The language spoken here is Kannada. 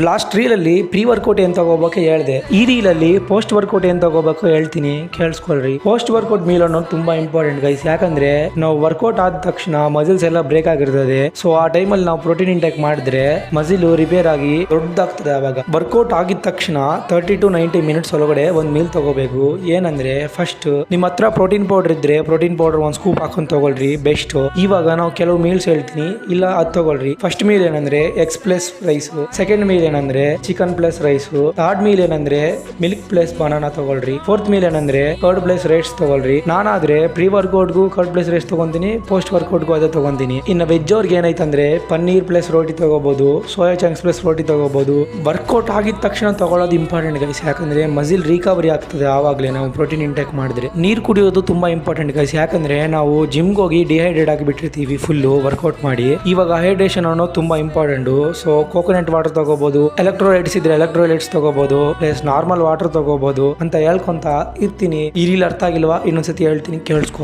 ಲಾಸ್ಟ್ ರೀಲಲ್ಲಿ ಪ್ರೀ ವರ್ಕೌಟ್ ಏನ್ ತಗೋಬೇಕು ಹೇಳ್ದೆ. ಈ ರೀಲಲ್ಲಿ ಪೋಸ್ಟ್ ವರ್ಕೌಟ್ ಏನ್ ತಗೋಬೇಕು ಹೇಳ್ತೀನಿ, ಕೇಳಿಸ್ಕೊಳ್ರಿ. ಪೋಸ್ಟ್ ವರ್ಕೌಟ್ ಮೀಲ್ ಅನ್ನೋದು ತುಂಬಾ ಇಂಪಾರ್ಟೆಂಟ್ ಗೈಸ್. ಯಾಕಂದ್ರೆ ನಾವು ವರ್ಕೌಟ್ ಆದ ತಕ್ಷಣ ಮಸಲ್ಸ್ ಎಲ್ಲ ಬ್ರೇಕ್ ಆಗಿರ್ತದೆ. ಸೊ ಆ ಟೈಮಲ್ಲಿ ನಾವು ಪ್ರೋಟೀನ್ ಇಂಟೇಕ್ ಮಾಡಿದ್ರೆ ಮಸಿಲ್ ರಿಪೇರ್ ಆಗಿ ದೊಡ್ಡದಾಗ್ತದೆ. ಅವಾಗ ವರ್ಕೌಟ್ ಆಗಿದ ತಕ್ಷಣ 30 to 90 ಮಿನಿಟ್ಸ್ ಒಳಗಡೆ ಒಂದ್ ಮೀಲ್ ತಗೋಬೇಕು. ಏನಂದ್ರೆ ಫಸ್ಟ್ ನಿಮ್ಮ ಹತ್ರ ಪ್ರೋಟೀನ್ ಪೌಡರ್ ಇದ್ರೆ ಪ್ರೋಟೀನ್ ಪೌಡರ್ ಒಂದ್ ಸ್ಕೂಪ್ ಹಾಕೊಂಡ್ ತಗೊಳ್ರಿ, ಬೆಸ್ಟ್. ಇವಾಗ ನಾವು ಕೆಲವು ಮೀಲ್ಸ್ ಹೇಳ್ತೀನಿ, ಇಲ್ಲ ಅದ್ ತಗೊಳ್ರಿ. ಫಸ್ಟ್ ಮೀಲ್ ಏನಂದ್ರೆ eggs plus rice, second meal ಏನಂದ್ರೆ chicken plus rice, third meal ಏನಂದ್ರೆ ಮಿಲ್ಕ್ ಪ್ಲಸ್ ಬನಾನಾ ತಗೊಳ್ರಿ, ಫೋರ್ತ್ ಮೀಲ್ ಏನಂದ್ರೆ ಕರ್ಡ್ ಪ್ಲಸ್ ರೈಸ್ ತಗೊಳ್ರಿ. ನಾನಾದ್ರೆ ಪ್ರೀ ವರ್ಕೌಟ್ಗೂ ಕರ್ಡ್ ಪ್ಲಸ್ ರೈಸ್ ತಗೊಂತೀನಿ, ಪೋಸ್ಟ್ ವರ್ಕೌಟ್ಗೂ ಅದೇ ತಗೊಂತೀನಿ. ಇನ್ನು ವೆಜ್ ಅವ್ರಿಗೆ ಏನಾಯ್ತಂದ್ರೆ ಪನ್ನೀರ್ ಪ್ಲಸ್ ರೋಟಿ ತಗೋಬಹುದು, ಸೋಯಾ ಚಂಕ್ಸ್ ಪ್ಲಸ್ ರೋಟಿ ತಗೋಬಹುದು. ವರ್ಕೌಟ್ ಆಗಿದ ತಕ್ಷಣ ತಗೊಳ್ಳೋದು ಇಂಪಾರ್ಟೆಂಟ್ ಗೈಸ್. ಯಾಕಂದ್ರೆ ಮಸಿಲ್ ರಿಕವರಿ ಆಗ್ತದೆ ಆವಾಗಲೇ ನಾವು ಪ್ರೋಟೀನ್ ಇಂಟೇಕ್ ಮಾಡಿದ್ರೆ. ನೀರು ಕುಡಿಯೋದು ತುಂಬಾ ಇಂಪಾರ್ಟೆಂಟ್ ಗೈಸ್. ಯಾಕಂದ್ರೆ ನಾವು ಜಿಮ್ಗೆ ಹೋಗಿ ಡಿಹೈಡ್ರೇಟ್ ಆಗಿ ಬಿಟ್ಟಿರ್ತೀವಿ ಫುಲ್ಲು ವರ್ಕೌಟ್ ಮಾಡಿ. ಇವಾಗ ಹೈಡ್ರೇಷನ್ ಅನ್ನೋದು ತುಂಬಾ ಇಂಪಾರ್ಟೆಂಟ್. ಸೊ ಕೋಕೋನಟ್ ವಾಟರ್ ತಗೋಬಹುದು, ಎಲೆಕ್ಟ್ರೋಲೈಟ್ಸ್ ಇದ್ರೆ ಎಲೆಕ್ಟ್ರೋಲೈಟ್ಸ್ ತಗೋಬಹುದು, ಪ್ಲಸ್ ನಾರ್ಮಲ್ ವಾಟರ್ ತಗೋಬಹುದು ಅಂತ ಹೇಳ್ಕೊಂತ ಇರ್ತೀನಿ. ಈ ರೀಲ್ ಅರ್ಥ ಆಗಿಲ್ವಾ? ಇನ್ನೊಂದ್ಸತಿ ಹೇಳ್ತೀನಿ, ಕೇಳಿಸ್ಕೊ.